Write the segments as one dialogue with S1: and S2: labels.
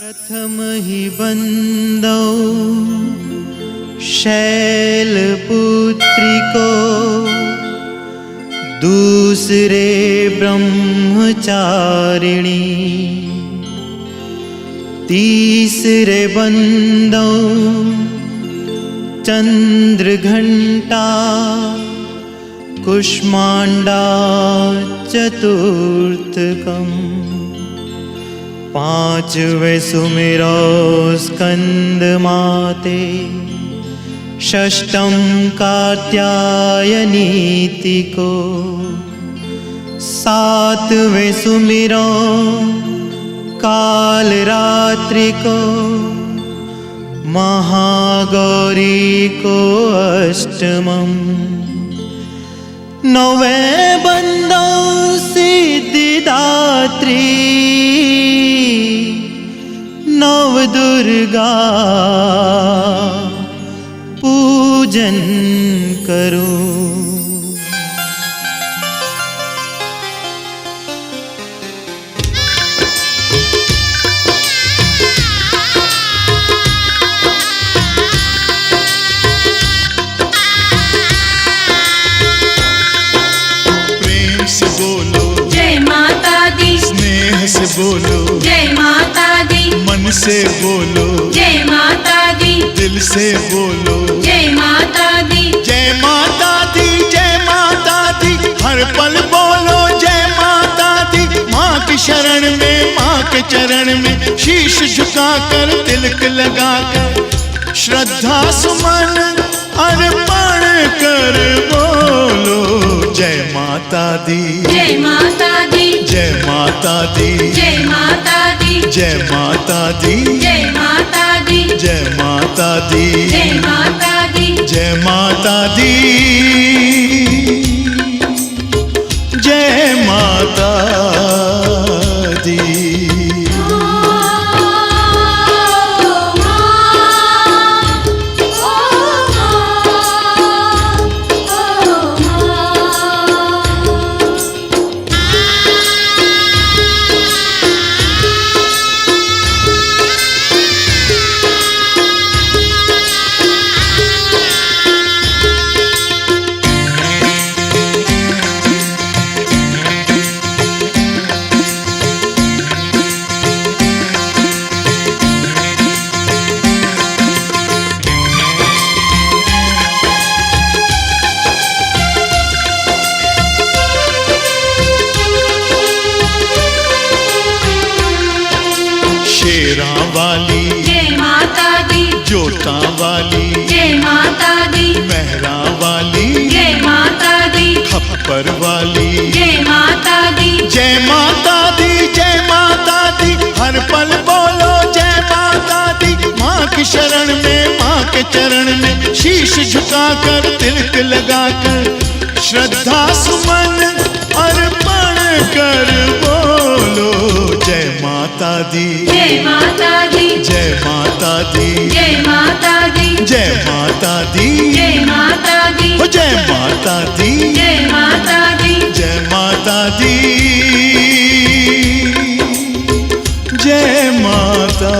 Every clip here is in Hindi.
S1: प्रथम ही बंदौ शैलपुत्री को, दूसरे ब्रह्मचारिणी, तीसरे बंदौ चंद्रघंटा, कुष्मांडा चतुर्थकम, पांचवे सुमिरो स्कंद माते, षष्ठम कात्यायनीति को, सातवें सुमिरो काल रात्रि को, महागौरी को अष्टमम, नौवे बंदौ सिद्धिदात्री, नव दुर्गा पूजन करो।
S2: प्रेम से बोलो
S3: जय माता दी,
S2: स्नेह से बोलो
S3: जय माता दी,
S2: मन से बोलो
S3: जय माता दी,
S2: दिल से बोलो
S3: जय माता दी,
S2: जय माता दी, जय माता दी, हर पल बोलो जय माता दी। माँ की शरण में, माँ के चरण में शीश झुकाकर तिलक लगाकर श्रद्धा सुमन अर्पण कर बोलो जय माता दी,
S3: जय माता दी,
S2: जय माता दी,
S3: जय माता दी,
S2: जय माता दी,
S3: जय माता दी,
S2: जय माता दी,
S3: जय माता दी,
S2: जय माता दी, जय माता दी। शेरा वाली
S3: जय माता दी,
S2: जोता वाली
S3: जय माता दी,
S2: मेहरा वाली
S3: जय माता दी,
S2: खप्पर वाली
S3: जय माता दी,
S2: जय माता दी, जय माता दी, हर पल बोलो जय माता दी। माँ की शरण में, माँ के चरण में शीश झुकाकर तिलक लगाकर श्रद्धा सुमन अर्पण कर बोलो जय माता दी,
S3: जय माता दी,
S2: जय माता दी,
S3: जय माता दी,
S2: जय माता दी,
S3: जय माता दी,
S2: ओ जय माता दी,
S3: जय माता दी,
S2: जय माता दी, जय माता दी।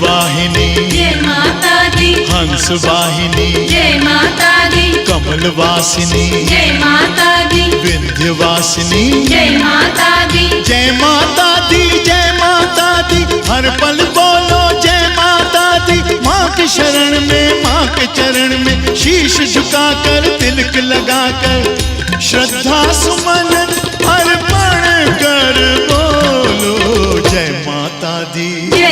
S2: वाहिनी
S3: जय माता दी,
S2: हंस वाहिनी
S3: जय माता दी,
S2: कमल वासिनी
S3: जय माता दी,
S2: विंध्य वासिनी
S3: जय माता दी,
S2: जय माता दी, जय माता दी, हर पल बोलो जय माता दी। माँ की शरण में, माँ के चरण में शीश झुकाकर तिलक लगाकर श्रद्धा सुमन अर्पण